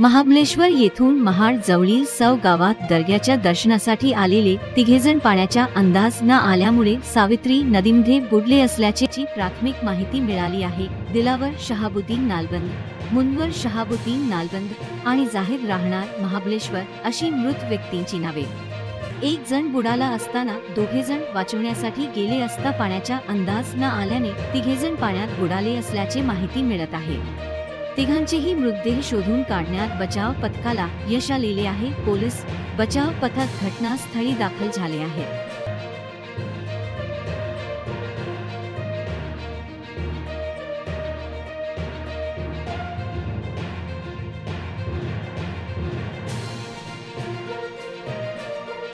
महाबळेश्वर येथून महाड जवळील सव गावात दर्ग्याच्या दर्शनासाठी आलेले तिघेजण पाण्याच्या अंदाज न आल्यामुळे सावित्री नदीमध्ये बुडले असल्याची प्राथमिक माहिती मिळाली आहे। दिलावर शहाबुद्दीन नालबंद, मुनवर शहाबुद्दीन नालबंद आणि जाहीर राहणार महाबळेश्वर अशी मृत व्यक्तींची नावे। एक जण बुडाला असताना दोघे जण वाचवण्यासाठी गेले असता पाण्याचा अंदाज न आल्याने तिघेजण पाण्यात बुडाले असल्याची माहिती मिळत आहे। तिघांचेही मृतदेह शोधून काढण्यात बचाव पथकाला यश आलेले आहे। पोलीस बचाव पथक घटनास्थळी दाखल झाले आहे।